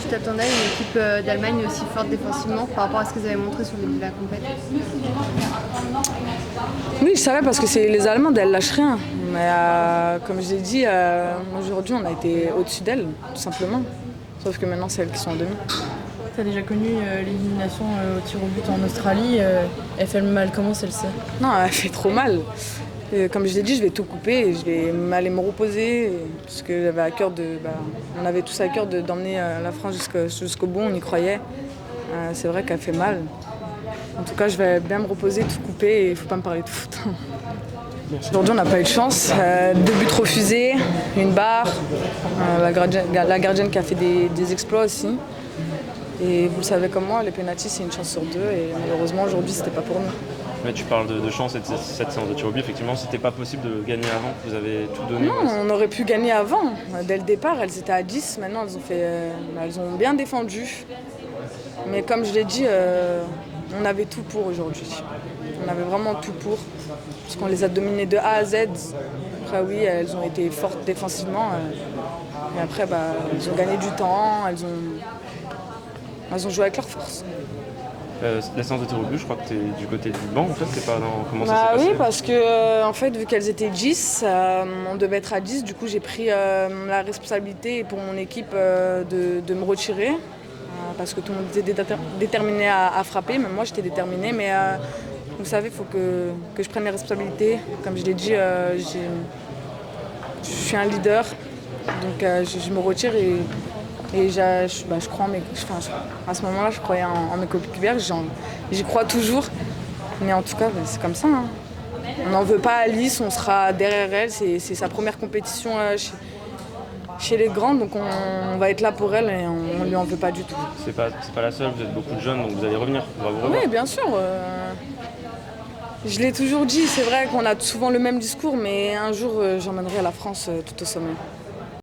tu t'attendais à une équipe d'Allemagne aussi forte défensivement par rapport à ce qu'ils avaient montré sur le début de la compétition? Oui, je savais parce que c'est les Allemandes, elles lâchent rien. Mais comme je l'ai dit, aujourd'hui, on a été au-dessus d'elles, tout simplement. Sauf que maintenant, c'est elles qui sont en demi. Tu as déjà connu l'élimination au tir au but en Australie. Elle fait mal comment celle-ci? Non, elle fait trop mal. Comme je l'ai dit, je vais tout couper et je vais aller me reposer. Parce que j'avais à cœur on avait tous à cœur d'emmener la France jusqu'au bout, on y croyait. C'est vrai qu'elle fait mal. En tout cas, je vais bien me reposer, tout couper et il ne faut pas me parler de foot. Aujourd'hui, on n'a pas eu de chance. 2 buts refusés, une barre, la gardienne qui a fait des exploits aussi. Et vous le savez comme moi, les pénaltys, c'est une chance sur 2. Et malheureusement, aujourd'hui, c'était pas pour nous. Mais tu parles de chance et de cette séance de tir au but. Effectivement, c'était pas possible de gagner avant. Vous avez tout donné. Non, on aurait pu gagner avant. Dès le départ, elles étaient à 10. Maintenant, elles ont bien défendu. Mais comme je l'ai dit, on avait tout pour aujourd'hui. On avait vraiment tout pour. Parce qu'on les a dominées de A à Z. Après, oui, elles ont été fortes défensivement. Mais après, elles ont gagné du temps. Elles ont joué avec leur force. La séance de tir au but, je crois que tu es du côté du banc, en fait, c'est pas dans comment ça s'est passé? Oui, parce que en fait, vu qu'elles étaient 10, on devait être à 10, du coup j'ai pris la responsabilité pour mon équipe de me retirer. Parce que tout le monde était déterminé à frapper, même moi j'étais déterminée, mais vous savez, il faut que je prenne les responsabilités. Comme je l'ai dit, je suis un leader, donc je me retire et je crois à ce moment-là, je croyais en mes coéquipières, j'y crois toujours. Mais en tout cas, c'est comme ça. Hein. On n'en veut pas à Alice, on sera derrière elle. C'est sa première compétition chez les grandes, donc on va être là pour elle et on ne lui en veut pas du tout. C'est pas la seule, vous êtes beaucoup de jeunes, donc vous allez revenir. On va vous revoir. Oui, bien sûr. Je l'ai toujours dit, c'est vrai qu'on a souvent le même discours, mais un jour, j'emmènerai la France tout au sommet.